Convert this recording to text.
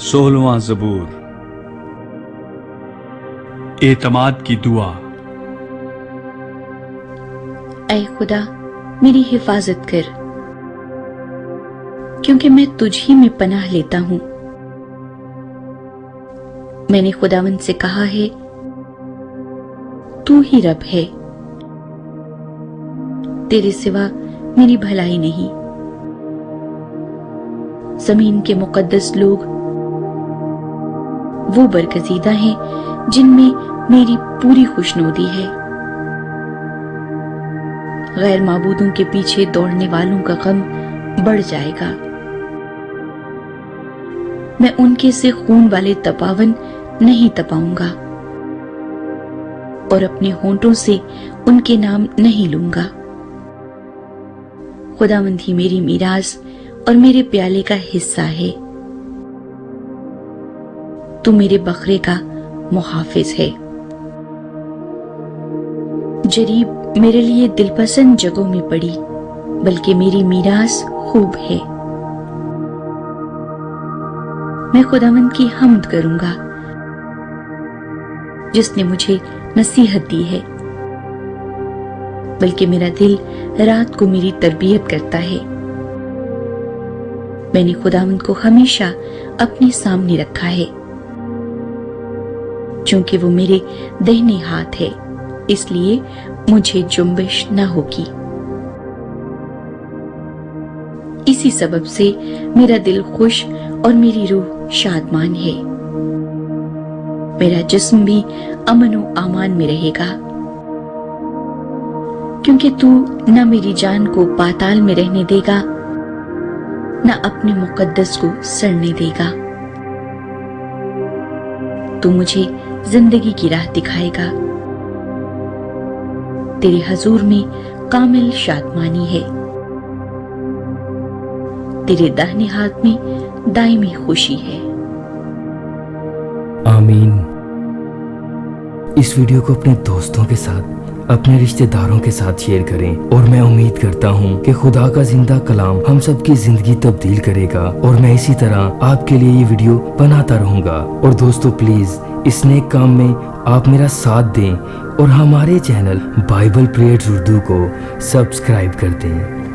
16वां ज़बूर। एतमाद की दुआ। ऐ खुदा मेरी हिफाजत कर, क्योंकि मैं तुझ ही में पनाह लेता हूं। मैंने खुदावंद से कहा है, तू ही रब है, तेरे सिवा मेरी भलाई नहीं। जमीन के मुकद्दस लोग वो बरगजीदा हैं जिनमें मेरी पूरी खुशनुदी है। गैर माबूदों के पीछे दौड़ने वालों का गम बढ़ जाएगा। मैं उनके से खून वाले तपावन नहीं तपाऊंगा और अपने होंठों से उनके नाम नहीं लूंगा। खुदावंद ही मेरी मीरास और मेरे प्याले का हिस्सा है। तू मेरे बकरे का मुहाफिज है। जरीब मेरे लिए दिलपसंद जगहों में पड़ी, बल्कि मेरी मीरास खूब है। मैं खुदावंद की हम्द करूंगा, जिसने मुझे नसीहत दी है। बल्कि मेरा दिल रात को मेरी तरबियत करता है। मैंने खुदावंद को हमेशा अपने सामने रखा है, क्योंकि वो मेरे दाहिने हाथ है, इसलिए मुझे जुम्बिश न होगी। इसी सबब से मेरा दिल खुश और मेरी रूह शादमान है। मेरा जिस्म भी अमन व आमान में रहेगा, क्योंकि तू न मेरी जान को पाताल में रहने देगा, न अपने मुकद्दस को सड़ने देगा। तू मुझे जिंदगी की राह दिखाएगा। तेरे हजूर में कामिल शादमानी है। तेरे दाहिने हाथ में दायमी खुशी है। आमीन। इस वीडियो को अपने दोस्तों के साथ, अपने रिश्तेदारों के साथ शेयर करें और मैं उम्मीद करता हूं कि खुदा का जिंदा कलाम हम सबकी जिंदगी तब्दील करेगा और मैं इसी तरह आपके लिए ये वीडियो बनाता रहूंगा। और दोस्तों प्लीज इस नेक काम में आप मेरा साथ दें और हमारे चैनल बाइबल प्रेयर्स उर्दू को सब्सक्राइब कर दें।